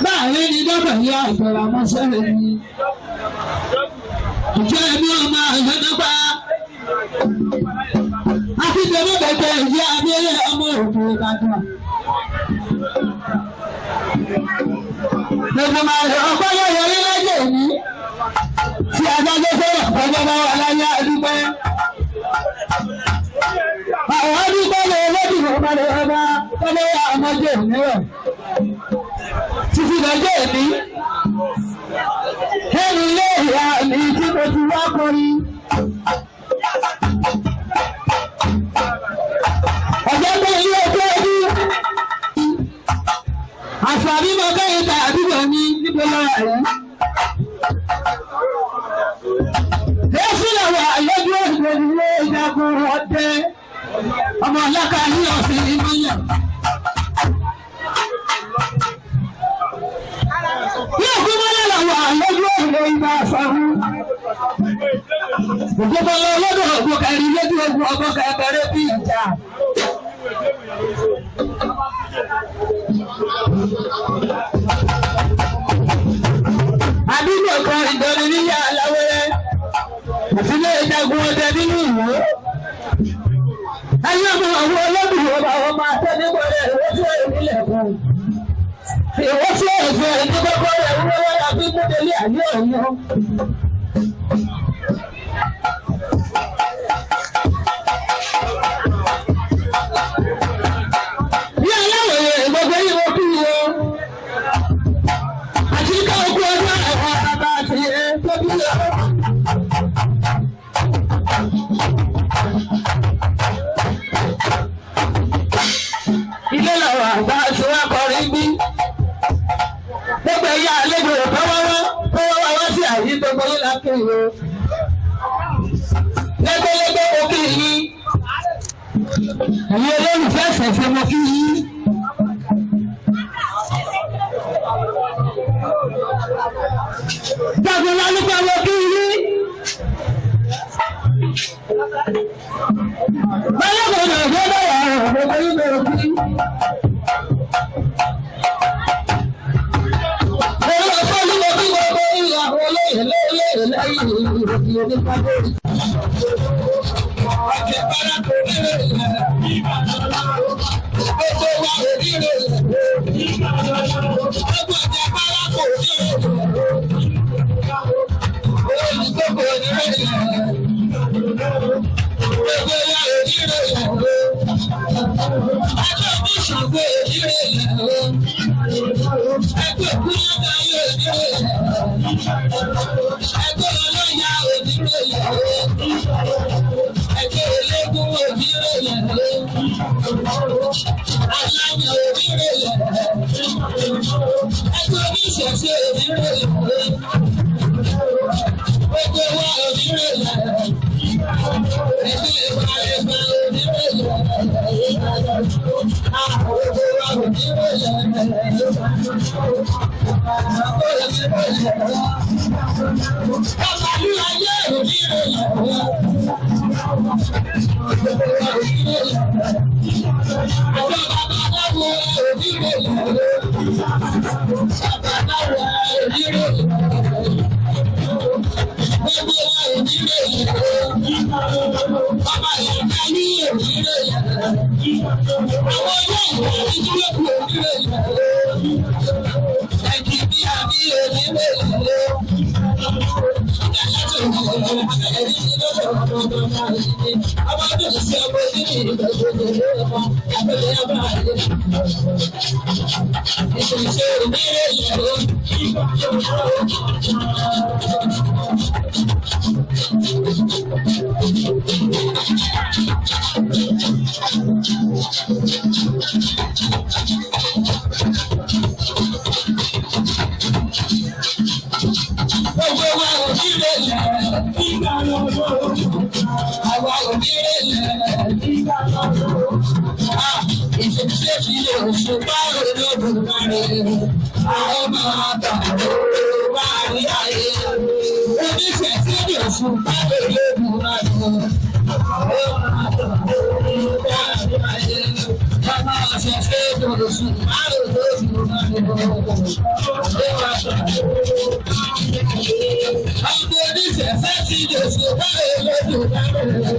Láàrin ní dábàá yá ìbẹ̀rẹ̀ àmọ́sẹ́rẹ̀ ni. Ìjọ ẹ̀mí ọmọ àyẹ̀ nípa. Akíndéwé bẹ̀bẹ̀ ìyá abẹ́rẹ́ ọmọ òkú Ìbàdàn. Lẹ́gbẹ̀mọ̀ ọgbọ́dọ̀ wọlé lẹ́jẹ̀ ní. Tí adájọ́ sọ̀rọ̀ ọjọ́ bá wà láyé àdúgbò. Àwọn àdúgbò lè lọ́dún ọmọdé ọba tọ́lé ọmọdé òmíràn. Títí lọ́jọ́ èmi. Ẹni ilé ìyá mi tí mo ti wá kọrin. Ọjọ́ pé ilé ọjọ́ ẹbí. Àǹfààní mọ bẹ́ẹ̀ ta àdúgbò mi níbo lọ́wọ́ rẹ̀. Èsì lọ́wọ́ àyọ́jú òṣèlú ilé ìjagun ọdẹ. Ọmọ ọlọ́kà ní ọ̀sìn ìmọ̀lẹ̀. Yóò kú mọ́lẹ̀ lọ́wọ́ àyọ́jú òṣèlú ìgbà àfọ̀hún. Òjòbọ̀ lọ́dọ̀ ọ̀gbọ̀n kẹrin lójú ogun ọgbọ̀n kẹkẹrẹ bí ìjà. Àdúgbò kan ìdọ́ni níyà aláwẹ́rẹ́. Àfilẹ̀ ìjagun ọdẹ nínú ìwé. Ayé ọmọ àwọn olóbìnrin ọba wọn máa tẹ́ nígbọ̀rẹ́ ìwọ́sẹ̀ ìbílẹ̀ kan. Ìwọ́sẹ̀ ìfẹ́ ìdíkọ́kọ́ rẹ̀ wúlọ́wọ́ la fi múdélé àyè ọ̀yọ́. Bí aláwòye gbogbo yìí wọ́n kí wo. Àti ká ogún ọdún àwọn bàbá àti tó bí lọ. Ilé làwọn àgbà tí wọ́n kọrin bí. Gbogbo ẹ̀yà àlejò tọ́wọ́wọ́ wá sí àyè gbogbo yìí lákèyè o. Lẹ́gbẹ́lẹ́gbẹ́ mo kí yín. Ẹ̀yin olólùfẹ́ ṣẹ̀ṣẹ̀ mo kí yín. Jagun lálùpàá mo kí yín. Báyọ̀kọ̀ ní ọ̀gbọ́n náà wà rẹ̀ gbogbo yìí mo kí. Mo lọ sọ́ọ́lù mo kí gbogbo ìyàwó olóyè lẹ́yìn ìròyìn onípàdé. Ọ̀kẹ́ bára kò ní rẹ̀ gbogbo wa ò ní rẹ̀ gbogbo ọ̀kẹ́ bára kò ní rẹ̀ olùgbogbo ní rẹ̀ gbogbo wa ò ní rẹ̀ ẹgbẹ́ oníṣàgbé ò ní rẹ̀ ẹgbẹ́ òkúlọ́gbà yóò ní rẹ̀ ẹgbẹ́ ọlọ́yà ò ní rẹ̀ ẹgbẹ́ eléégún òbí rẹ̀ aláwọ̀ òbí rẹ̀ ẹgbẹ́ oníṣẹ̀ṣe òbí rẹ̀ gbogbo wa òbí rẹ̀ ẹgbẹ́ ìbárẹ̀bá òbí rẹ̀ gbogbo wa òbí ayé òbí rẹ̀. Àwa ò ní rẹ̀ sí oṣù báwo ló dùn láàrin àwọn máa tàbí láàrin ayé. Oníṣẹ́ sí oṣù báwo ló dùn láàrin àwọn máa tàbí láàrin ayé. Bàbá ọ̀sẹ̀ sí oṣù báwo ló dùn láàrin àwọn máa tàbí. Àwọn oníṣẹ́ sí oṣù báwo ló dùn láàrin.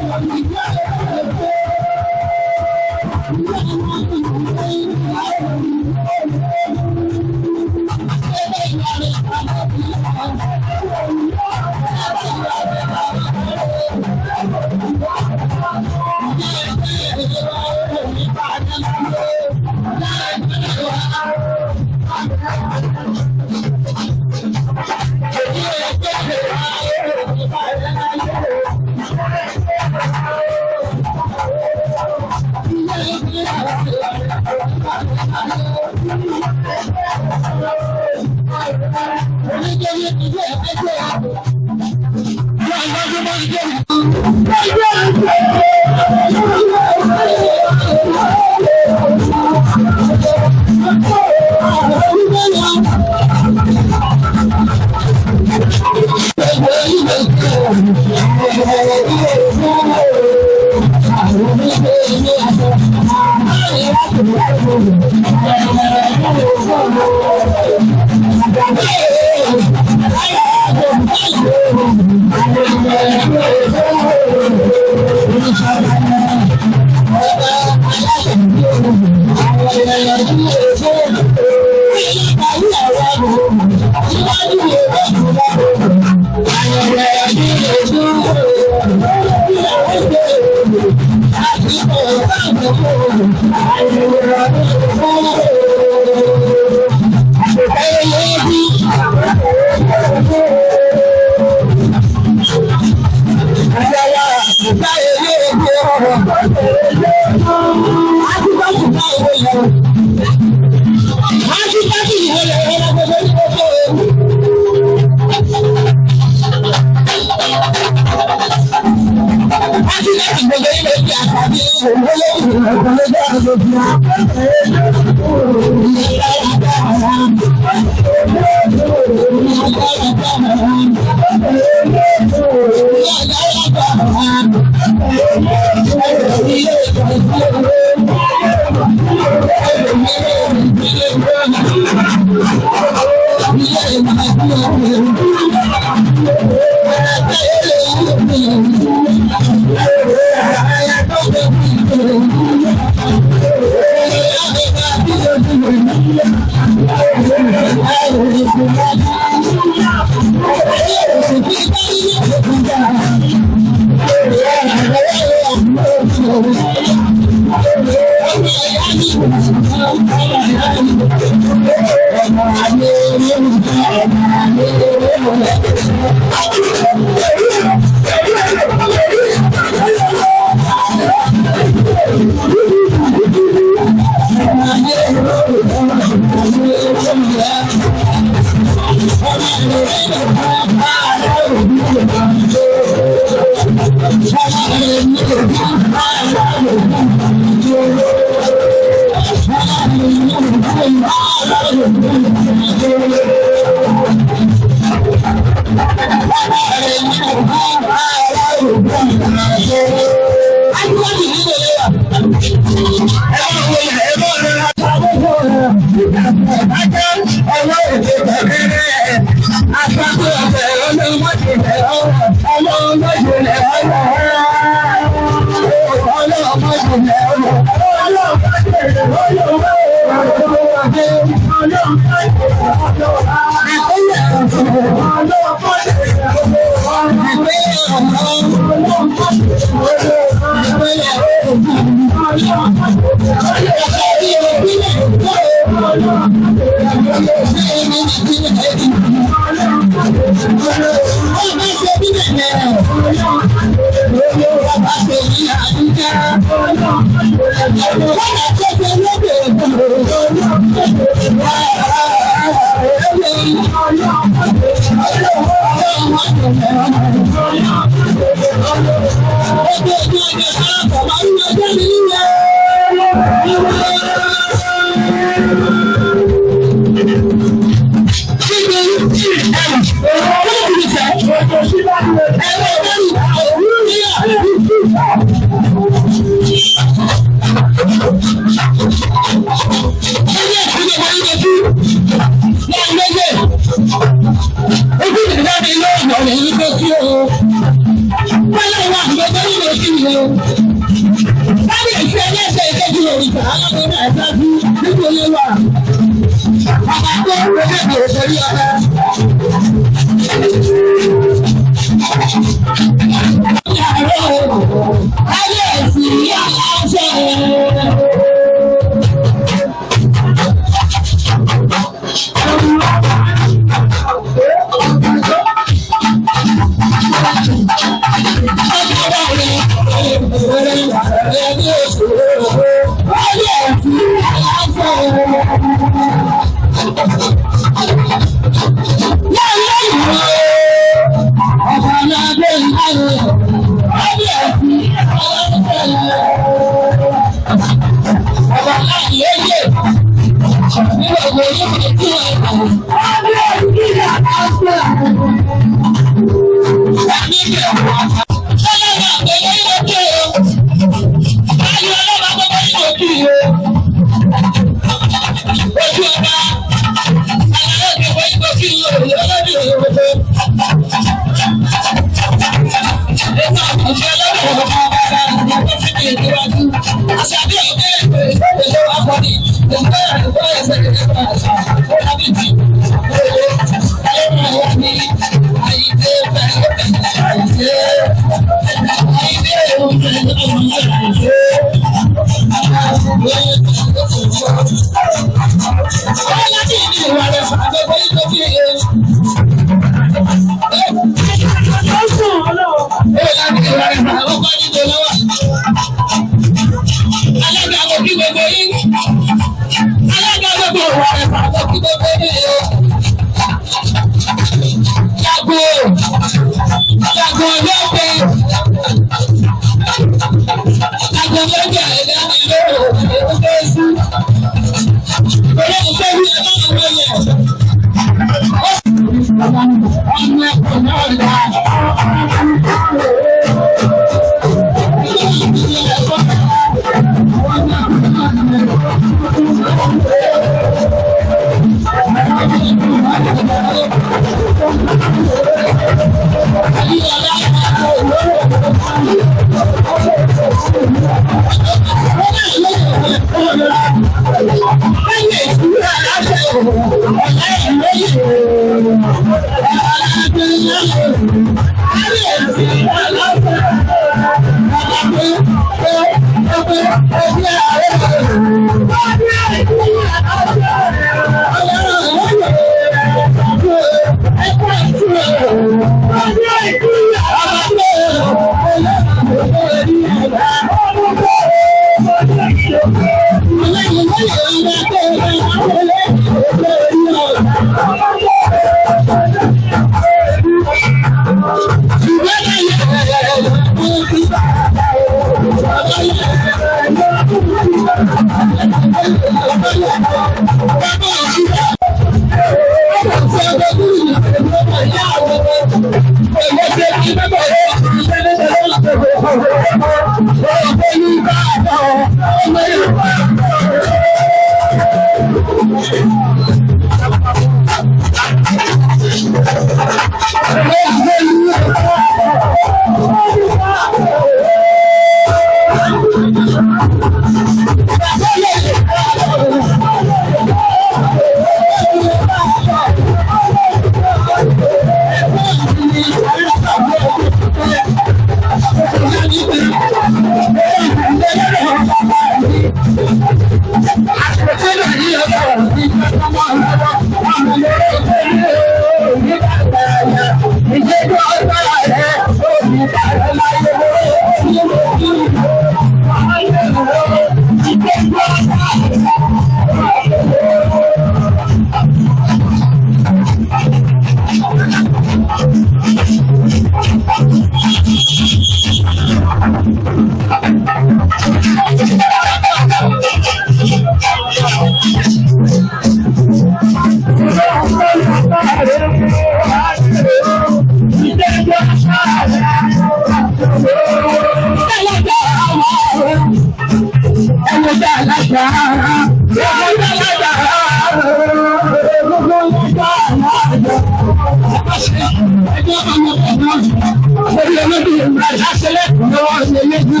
lọ́wọ́ ṣe yéjú.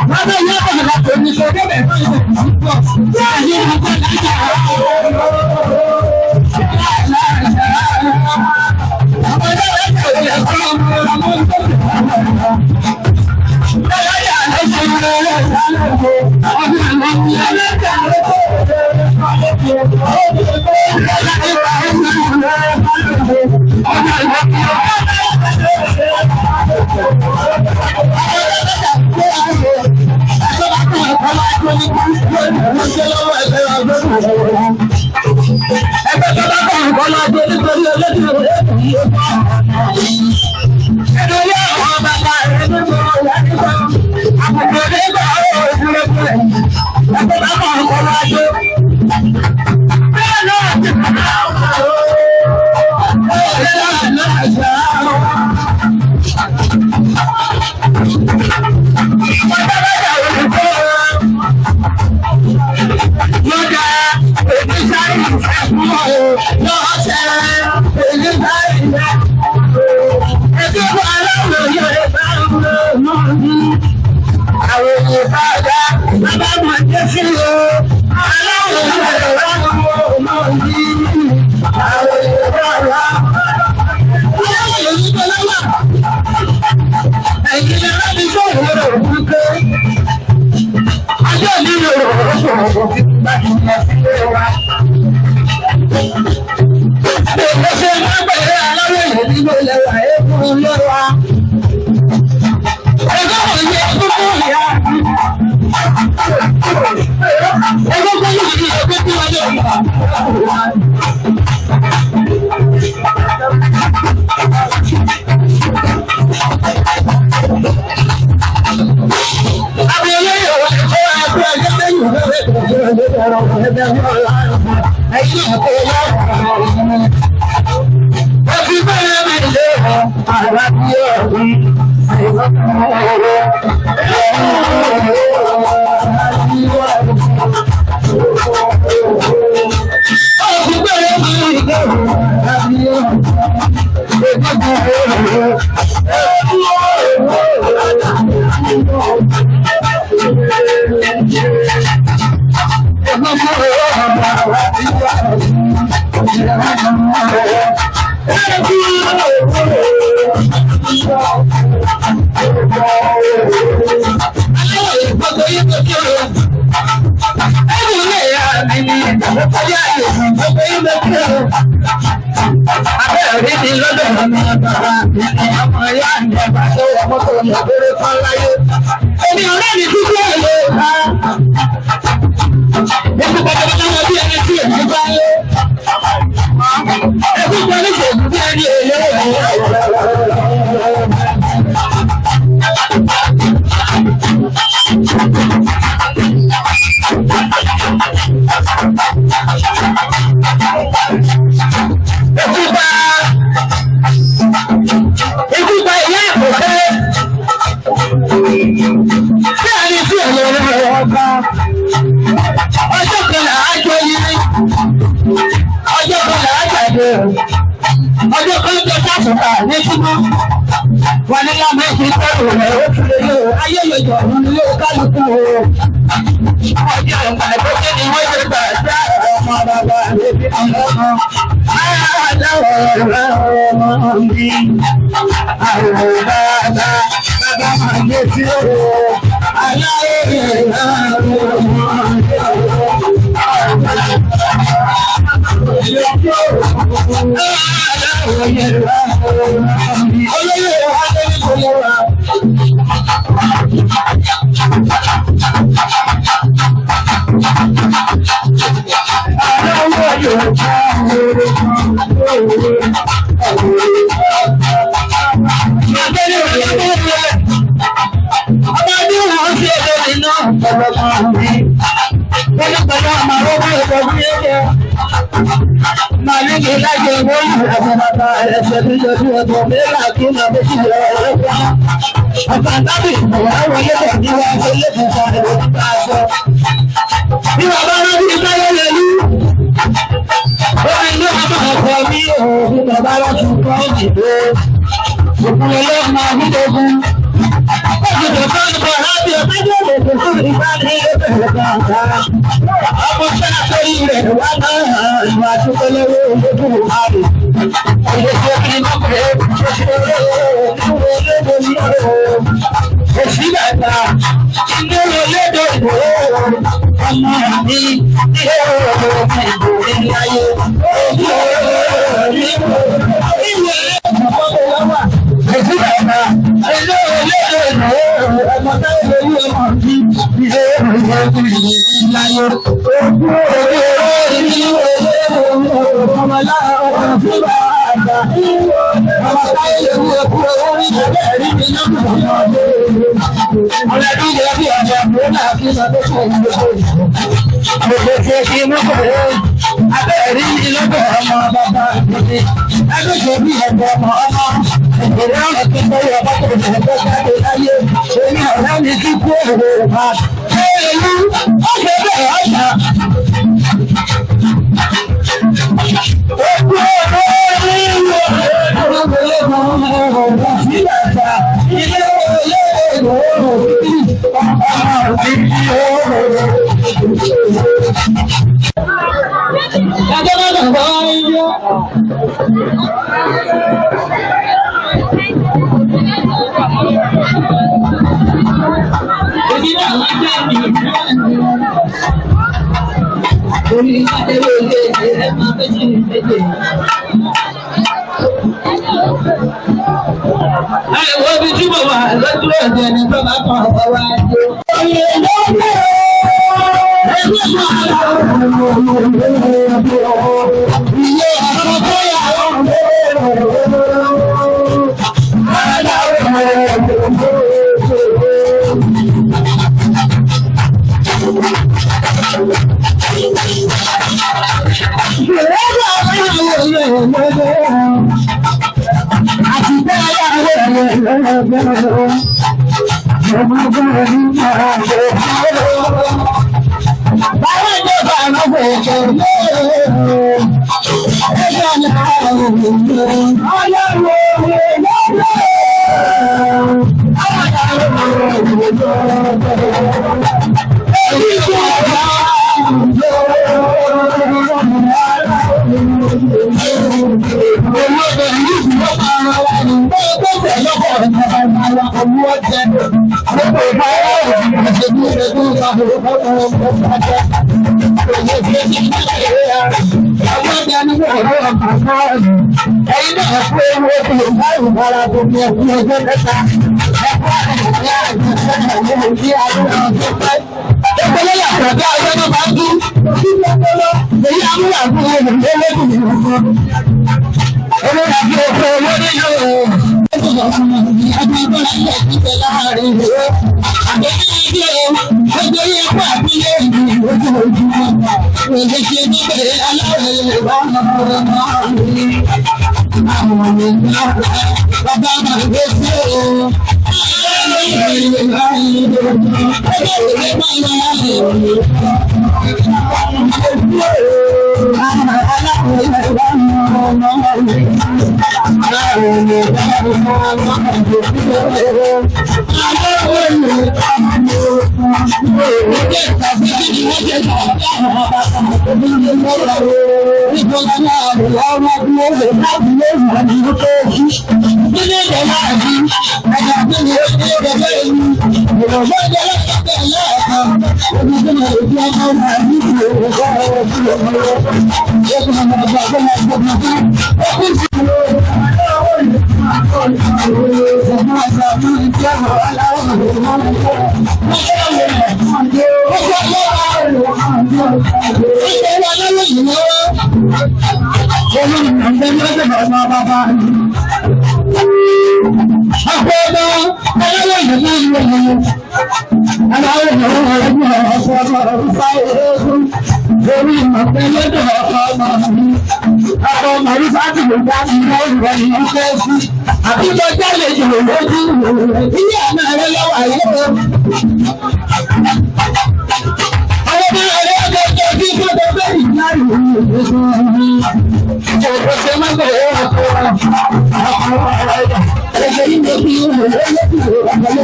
Bàbá yẹn bọ̀ láti ní ṣe bẹ́ẹ̀ bẹ́ẹ̀ bẹ́ẹ̀ pọ̀. Ayé àgbà lájà. Ọmọdé rẹ̀ kò lè kọ́ ọmọ ọmọ ọmọ sáà torí rẹ̀ wá náà ìwà àdúgbò lọ́wọ́ olódò àrè. Ìgbésẹ̀ kí n pè é olódò ní ọ̀rọ̀. Òsì bàtà ilé olódò ìbò ọmọ mi ilé olódò ìbò ní ayé. Òsì bàtà ilé olódò ìbò ọmọ náà lórí ọmọ mi ilé olódò ìbò ní ayé. Ọmọ láàárọ̀ fún bàtà ọmọ táyé lórí ẹkú orí ẹ̀rí mi lọ́kùnrin ọmọdé. Ọlọ́dún yẹ bí ọmọ mi náà kí lọ tó fún ìlú. Gbogbo ṣe kí n mọ́kànlá abẹ́rẹ́ mi lọ́dọ̀ ọmọ bàbá mi. Agbègbè bí ẹ̀gbọ́n ọmọ ìgbèrè ọ̀rọ̀ tó tẹ́lẹ̀ ọba tó tẹ̀lé tó jáde láyé. Èmi ọ̀rẹ́ mi kí kú òwò ọ̀pá. Ṣé èlú ó ṣe bẹ́ẹ̀ ọ̀ṣà? Òkú ọ̀dọ́ orí ìlú Àwọn ibi tí mo wà lójú ọ̀dẹ̀ ni tó bá kàn ọ́ wá dé. Oyè lọ́pọ̀ ẹgbẹ́ máa lọ ilé ọ̀rọ̀ tó yà wọ́n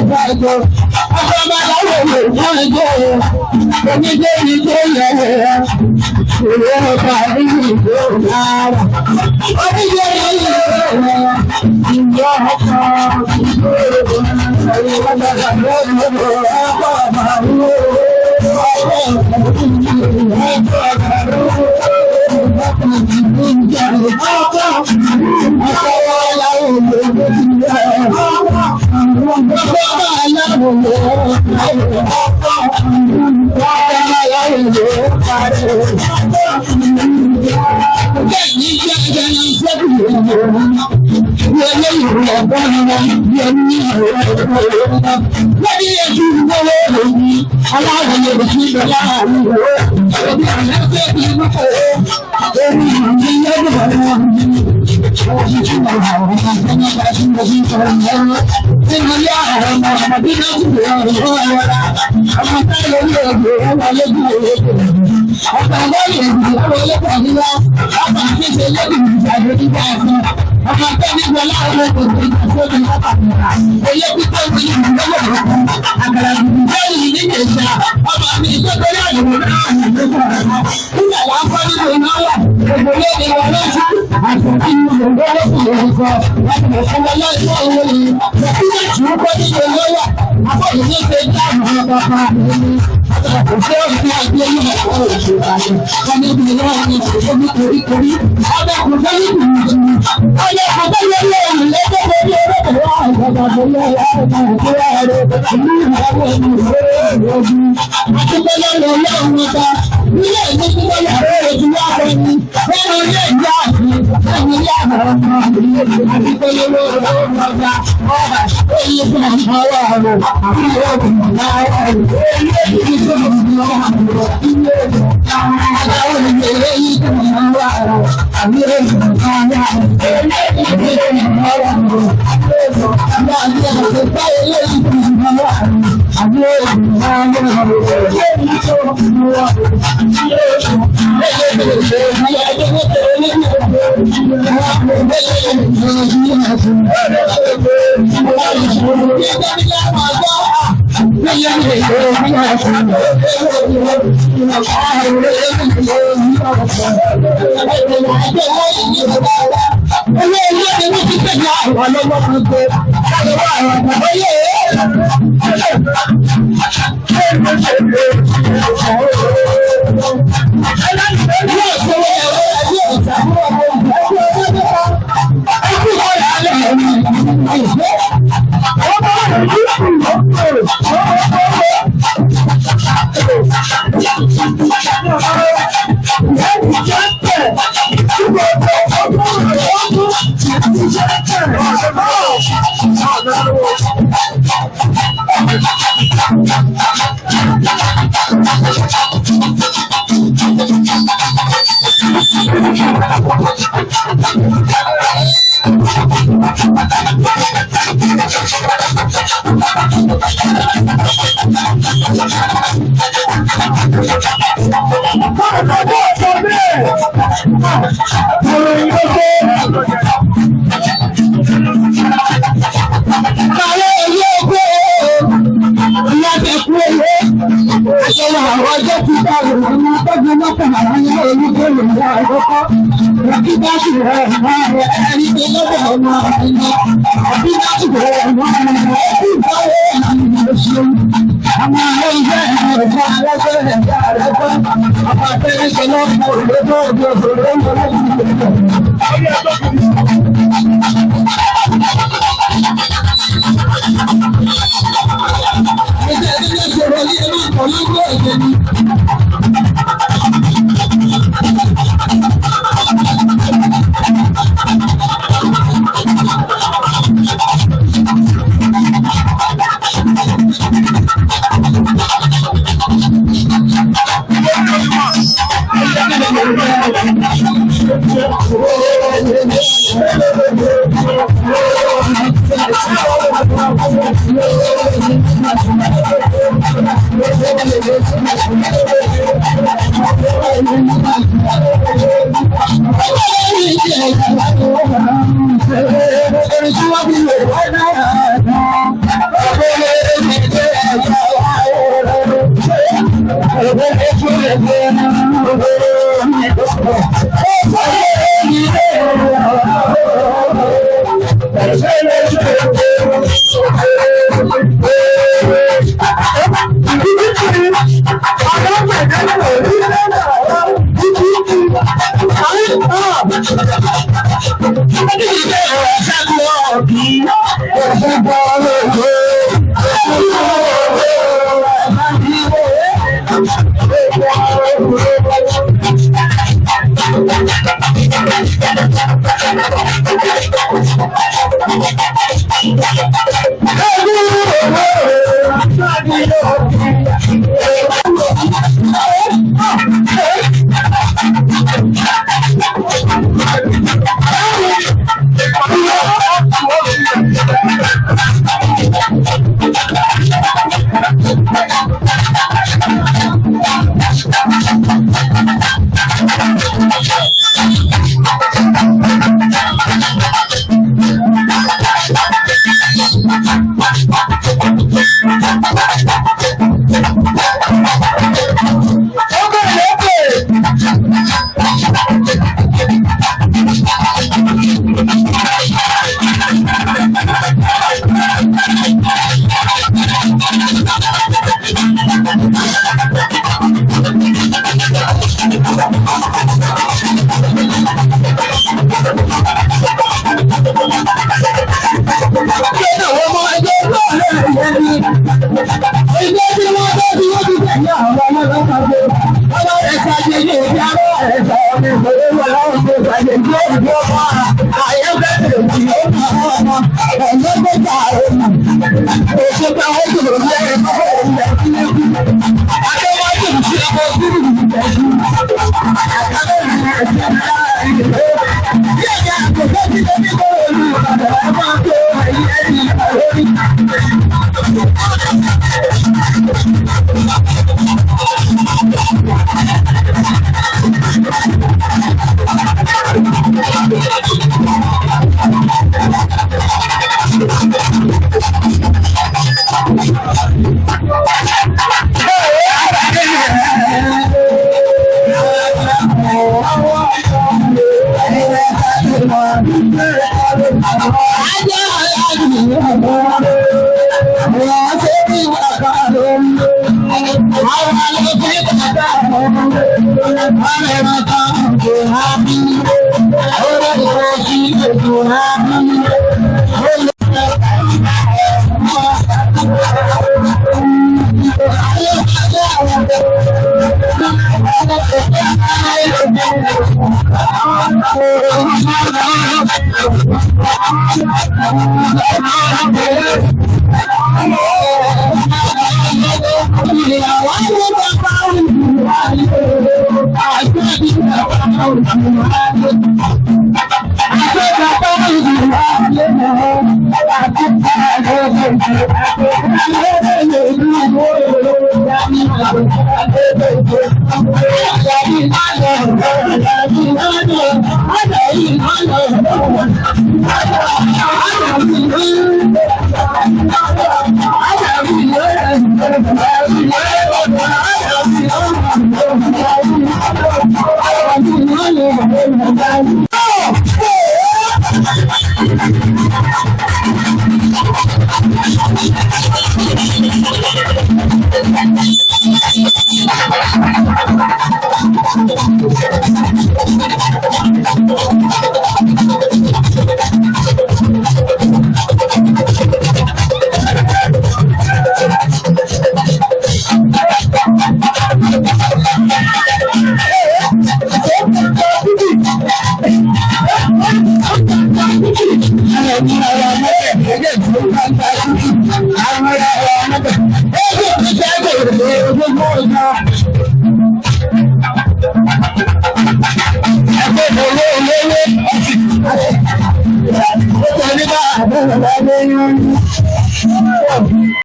bàjọ́ ọkọ̀ babaláwo lè wọ́n jẹ́ onídé ní tó yẹ ìwé ọkọ̀ nínú ìwé rárá onídé ní ìwé ìwé ọkọ̀ ìwé